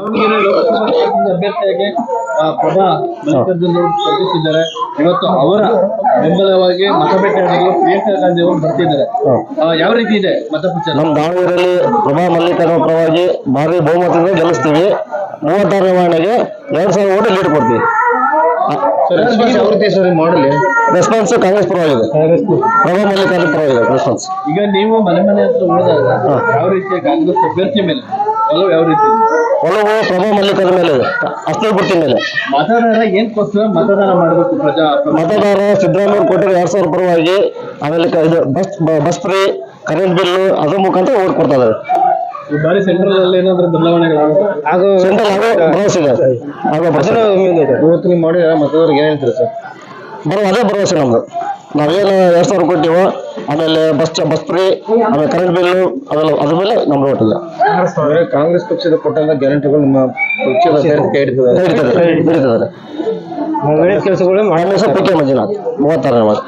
ದಾವಣಗೆರೆ ಲೋಕಸಭಾ ಕ್ಷೇತ್ರದ ಅಭ್ಯರ್ಥಿಯಾಗಿ ಪ್ರಭಾ ಮಲ್ಲಿಕಾರ್ಜುನ್ ಅವರು ಸ್ಪರ್ಧಿಸಿದ್ದಾರೆ. ಇವತ್ತು ಅವರ ಬೆಂಬಲವಾಗಿ ಮತಬೇಟೆಯಾಡಲು ಪ್ರಿಯಾಂಕಾ ಗಾಂಧಿ ಅವರು ಬರ್ತಿದ್ದಾರೆ. ಯಾವ ರೀತಿ ಇದೆ ಮತ ಪ್ರಚಾರ? ನಮ್ಮ ದಾವಣಗೆರೆಯಲ್ಲಿ ಪ್ರಭಾ ಮಲ್ಲಿಕಾರ್ಜುನ್ ಪರವಾಗಿ ಭಾರಿ ಬಹುಮತದಿಂದ ಗೆಲ್ಲಿಸ್ತೀವಿ. 36ನೇ ವಾರ್ಡ್ಗೆ 2000 ಓಟ್ ಲೀಡ್ ಕೊಡ್ತೀವಿ. ರೆಸ್ಪಾನ್ಸ್ ಕಾಂಗ್ರೆಸ್ ಪರವಾಗಿದೆ, ಪ್ರಭಾ ಮಲ್ಲಿಕಾರ್ಜುನ್ ಪರವಾಗಿದೆ ರೆಸ್ಪಾನ್ಸ್. ಈಗ ನೀವು ಮನೆ ಹತ್ರ ಹೋದಾಗ ಯಾವ ರೀತಿಯ ಕಾಂಗ್ರೆಸ್ ಅಭ್ಯರ್ಥಿ ಮೇಲೆ ಯಾವ ರೀತಿ ಒಲವು ಪ್ರಭಾ ಮಲ್ಲಿಕಾರ್ಜುನ್ ಮೇಲೆ ಇದೆ, ಅಷ್ಟೇ ಗುರ್ತಿನ ಮೇಲೆ. ಮತದಾರ ಏನ್ಕೋಸ್ಕರ ಮತದಾನ ಮಾಡಬೇಕು? ಮತದಾರ ಸಿದ್ದರಾಮಯ್ಯ ಕೊಟ್ಟರೆ 2000 ಪರವಾಗಿ, ಆಮೇಲೆ ಇದು ಬಸ್ ಫ್ರೀ, ಕರೆಂಟ್ ಬಿಲ್ ಅದ್ರ ಮುಖಾಂತರ ಓಟ್ ಕೊಡ್ತಾ ಇದ್ದಾರೆ. ಈ ಬಾರಿ ಸೆಂಟ್ರಲ್ ಅಲ್ಲಿ ಏನಾದ್ರೂ ಬದಲಾವಣೆಗಳು ಸೆಂಟ್ರಲ್ ಭರವಸೆ ಇದೆ. ಇವತ್ತು ನೀವು ಮಾಡಿ ಮತದಾರರಿಗೆ ಏನ್ ಹೇಳ್ತೀರಿ ಸರ್? ಅದೇ ಭರವಸೆ ನಮ್ದು. ನಾವೇನು 2000 ಕೊಟ್ಟಿವೋ, ಆಮೇಲೆ ಬಸ್ ಫ್ರೀ, ಆಮೇಲೆ ಕರೆಂಟ್ ಬಿಲ್ ಅದೆಲ್ಲ ಅದ್ರ ಮೇಲೆ ನಮ್ದು ಓಟ್ ಇಲ್ಲ. ಕಾಂಗ್ರೆಸ್ ಪಕ್ಷದ ಕೊಟ್ಟಂತ ಗ್ಯಾರಂಟಿಗಳು ನಿಮ್ಮ ಪಕ್ಷದ ಕೆಲಸಗಳು ಪಿ ಕೆ ಮಂಜುನಾಥ್ 36ನೇ ವಾರ್ಡ್.